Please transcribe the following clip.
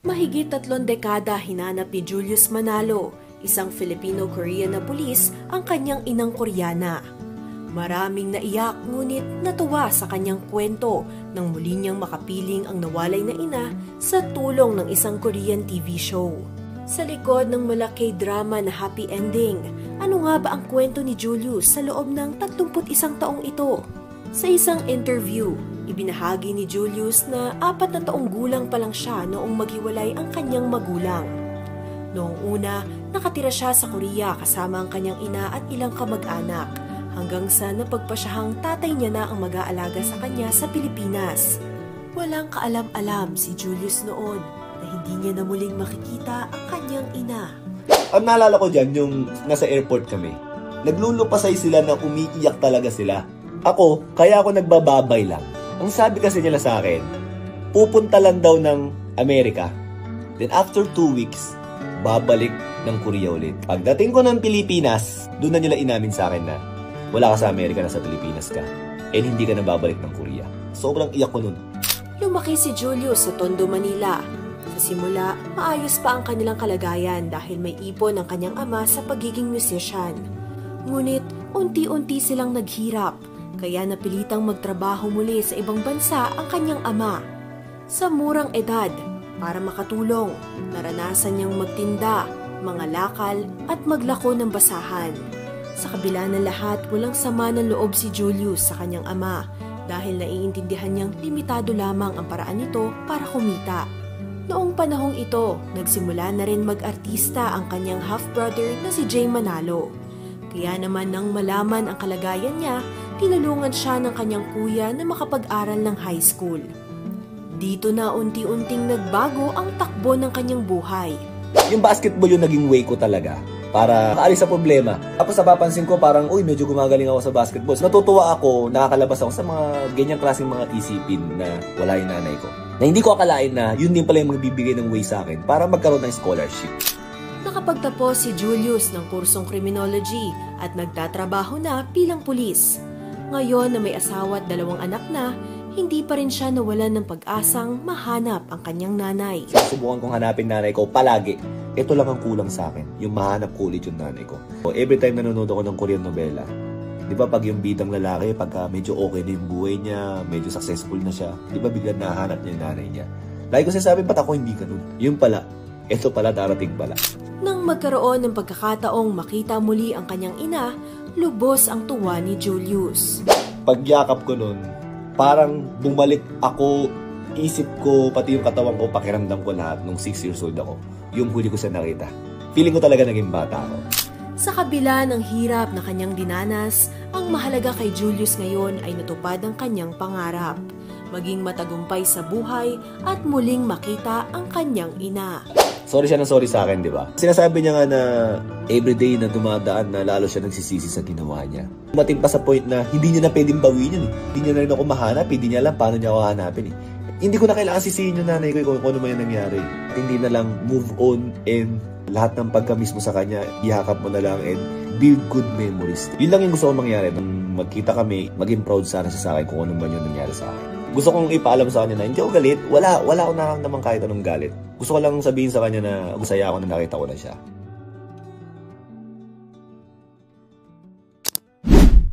Mahigit 3 dekada hinanap ni Julius Manalo, isang Filipino-Korean na pulis, ang kanyang inang Koreana. Maraming naiyak ngunit natuwa sa kanyang kwento nang muli niyang makapiling ang nawalay na ina sa tulong ng isang Korean TV show. Sa likod ng malaki drama na happy ending, ano nga ba ang kwento ni Julius sa loob ng 31 taong ito? Sa isang interview, ibinahagi ni Julius na 4 na taong gulang pa lang siya noong maghiwalay ang kanyang magulang. Noong una, nakatira siya sa Korea kasama ang kanyang ina at ilang kamag-anak, hanggang sa napagpasyahang tatay niya na ang mag-aalaga sa kanya sa Pilipinas. Walang kaalam-alam si Julius noon na hindi niya na muling makikita ang kanyang ina. Ang naalala ko dyan, yung nasa airport kami, naglulupasay sila na umiiyak talaga sila. Ako, kaya ako nagbababay lang. Ang sabi kasi nila sa akin, pupunta lang daw ng Amerika. Then after 2 weeks, babalik ng Korea ulit. Pagdating ko ng Pilipinas, doon na nila inamin sa akin na wala ka sa Amerika, nasa Pilipinas ka. And hindi ka na babalik ng Korea. Sobrang iyak ko nun. Lumaki si Julius sa Tondo, Manila. Sa simula, maayos pa ang kanilang kalagayan dahil may ipon ang kanyang ama sa pagiging musician. Ngunit, unti-unti silang naghirap, kaya napilitang magtrabaho muli sa ibang bansa ang kanyang ama. Sa murang edad, para makatulong, naranasan niyang magtinda, mangalakal at maglako ng basahan. Sa kabila ng lahat, walang sama ng loob si Julius sa kanyang ama dahil naiintindihan niyang limitado lamang ang paraan nito para kumita. Noong panahong ito, nagsimula na rin mag-artista ang kanyang half-brother na si Jay Manalo. Kaya naman nang malaman ang kalagayan niya, tinulungan siya ng kanyang kuya na makapag-aral ng high school. Dito na unti-unting nagbago ang takbo ng kanyang buhay. Yung basketball yung naging way ko talaga para maalis sa problema. Tapos napapansin ko parang, medyo gumagaling ako sa basketball. So, natutuwa ako, nakakalabas ako sa mga ganyang klaseng mga isipin na wala yung nanay ko. Na hindi ko akalain na yun din pala yung magbibigay ng way sa akin para magkaroon ng scholarship. Nakapagtapos si Julius ng kursong criminology at nagtatrabaho na bilang pulis. Ngayon na may asawa at 2 anak na, hindi pa rin siya nawalan ng pag-asang mahanap ang kanyang nanay. Subukan kong hanapin nanay ko palagi. Ito lang ang kulang sa akin, yung mahanap ko ulit yung nanay ko. Every time nanonood ako ng Korean novela, di ba pag yung bidang lalaki, pagka medyo okay na yung buhay niya, medyo successful na siya, di ba biglang nahanap niya yung nanay niya? Lagi ko sinasabi, ba't ako hindi ganun? Yung pala, ito pala darating pala. Nang magkaroon ng pagkakataong makita muli ang kanyang ina, lubos ang tuwa ni Julius. Pagyakap ko nun, parang bumalik ako, isip ko, pati yung katawan ko, pakiramdam ko lahat nung 6 years old ako. Yung huli ko siya nakita. Feeling ko talaga naging bata ako. Sa kabila ng hirap na kanyang dinanas, ang mahalaga kay Julius ngayon ay natupad ang kanyang pangarap. Maging matagumpay sa buhay at muling makita ang kanyang ina. Sorry siya na sorry sa akin, di ba? Sinasabi niya nga na everyday na dumadaan na lalo siya nagsisisi sa ginawa niya. Dumating pa sa point na hindi niya na pwedeng bawiin yun eh. Hindi niya na rin ako mahanap, hindi niya alam paano niya ako hanapin eh. Hindi ko na kailangan sisihin yung nanay ko kung ano man yung nangyari. At hindi na lang move on and lahat ng pagka-miss mo sa kanya, ihakap mo na lang and build good memories. Yun lang yung gusto kong mangyari. Nung magkita kami, maging proud sana siya sa akin kung ano man yung nangyari sa akin. Gusto kong ipaalam sa kanya na hindi ako galit. Wala akong nakakamdaman kahit anong galit. Gusto ko lang sabihin sa kanya na masaya ako na nakita ko na siya.